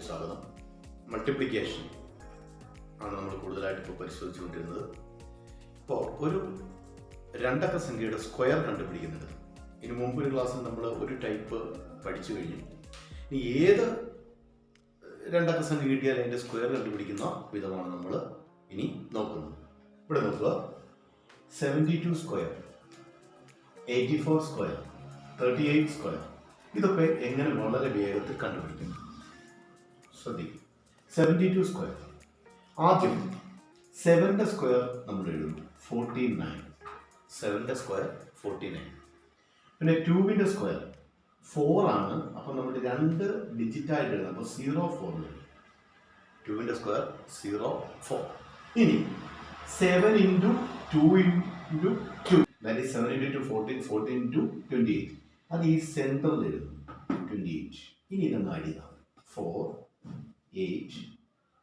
സ്വാഗതം. മൾട്ടിപ്ലിക്കേഷൻ ആണ് നമ്മൾ കൂടുതലായിട്ട് ഇപ്പോൾ പരിശോധിച്ചുകൊണ്ടിരുന്നത്. ഇപ്പോൾ ഒരു രണ്ടക്ക സംഖ്യയുടെ സ്ക്വയർ കണ്ടുപിടിക്കുന്നുണ്ട്. ഇതിനു മുമ്പ് ഒരു ക്ലാസ്സിൽ നമ്മൾ ഒരു ടൈപ്പ് പഠിച്ചു കഴിഞ്ഞു. ഇനി ഏത് രണ്ടക്ക സംഖ്യ കിട്ടിയാൽ അതിൻ്റെ സ്ക്വയർ കണ്ടുപിടിക്കുന്ന വിധമാണ് നമ്മൾ ഇനി നോക്കുന്നത്. ഇവിടെ നോക്കുക, 72 സ്ക്വയർ, 84 സ്ക്വയർ, 38 സ്ക്വയർ, ഇതൊക്കെ എങ്ങനെ വളരെ വേഗത്തിൽ കണ്ടുപിടിക്കുന്നു ശ്രദ്ധിക്കും. 72 സ്ക്വയർ, ആദ്യം 7ന്റെ സ്ക്വയർ നമ്മൾ എഴുതും 49. 7ന്റെ സ്ക്വയർ 49. പിന്നെ 2ന്റെ സ്ക്വയർ 4 ആണ്. അപ്പോൾ നമ്മൾ 2 ഡിജിറ്റായിട്ട് എഴുതാം. അപ്പോൾ 04 വരും. 2ന്റെ സ്ക്വയർ 04. ഇനി 7 into 2 into 2, that is 7 into 2, 14, 14 into 28. അത് ഈ സെൻറ്ററിൽ എഴുതും 28. ഇനി ഇതൊന്ന് ആഡ് ചെയ്താൽ 4, 8,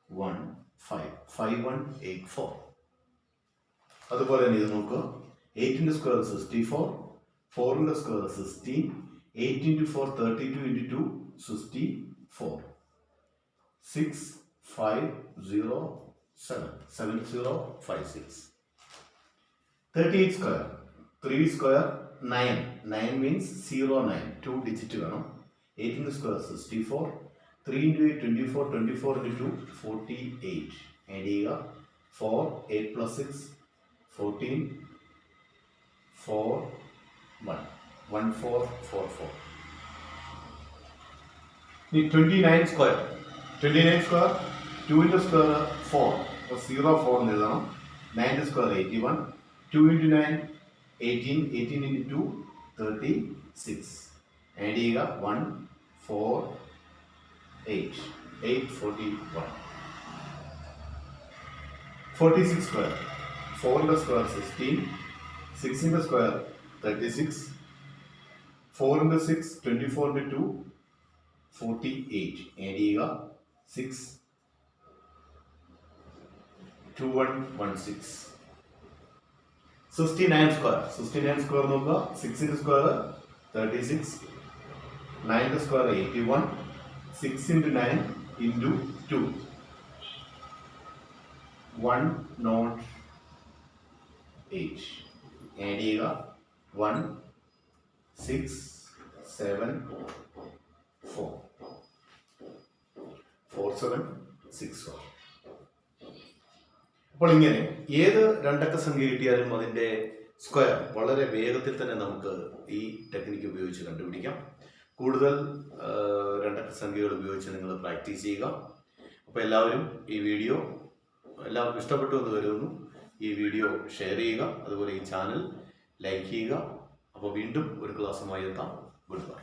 1, 5, 5, 1, 8, 4. അതുപോലെ തന്നെ ഇത് നോക്കുക, 8ന്റെ square 64, 4ന്റെ square 16, 8 into 4, 32 into 2, 64, 6, 5, 0, 7, 7056. 38 square, 3 square 9, 9 means 09, 2 digit വേണം. 8 into square 64, 3 into 8 24, 24 into 2 48. Add ചെയ്യുക, 4, 8 plus 6 14, 4, 1, 1, 4, 4, 4. ഇനി 29 square, 29 square, 2 into square 4, അപ്പോൾ 0, 4 എന്ന് എഴുതണം. 9 square 81, 2 into 9 18, 18 into 2 36. Add ചെയ്യുക, 1, 4, 8, 8, 41. 46 square, 4 into square 16, 6 into square 36, 4 into 6 24 into 2 48. Add ചെയ്യുക, 6, 2116. 69 square, 69 square നോക്കുക, 6 into square 36, 9 into square 81, 6 into 9 into 2 108. Add ചെയ്യുക, 1, 6, 7, 4, 4, 7, 6, 4. അപ്പോൾ ഇങ്ങനെ ഏത് രണ്ടക്ക സംഖ്യ കിട്ടിയാലും അതിൻ്റെ സ്ക്വയർ വളരെ വേഗത്തിൽ തന്നെ നമുക്ക് ഈ ടെക്നിക്ക് ഉപയോഗിച്ച് കണ്ടുപിടിക്കാം. കൂടുതൽ രണ്ടക്ക സംഖ്യകൾ ഉപയോഗിച്ച് നിങ്ങൾ പ്രാക്ടീസ് ചെയ്യുക. അപ്പോൾ എല്ലാവരും ഈ വീഡിയോ എല്ലാവർക്കും ഇഷ്ടപ്പെട്ടു എന്ന് കരുതുന്നു. ഈ വീഡിയോ ഷെയർ ചെയ്യുക, അതുപോലെ ഈ ചാനൽ ലൈക്ക് ചെയ്യുക. അപ്പോൾ വീണ്ടും ഒരു ക്ലാസ്സുമായി എത്താം. Good bye.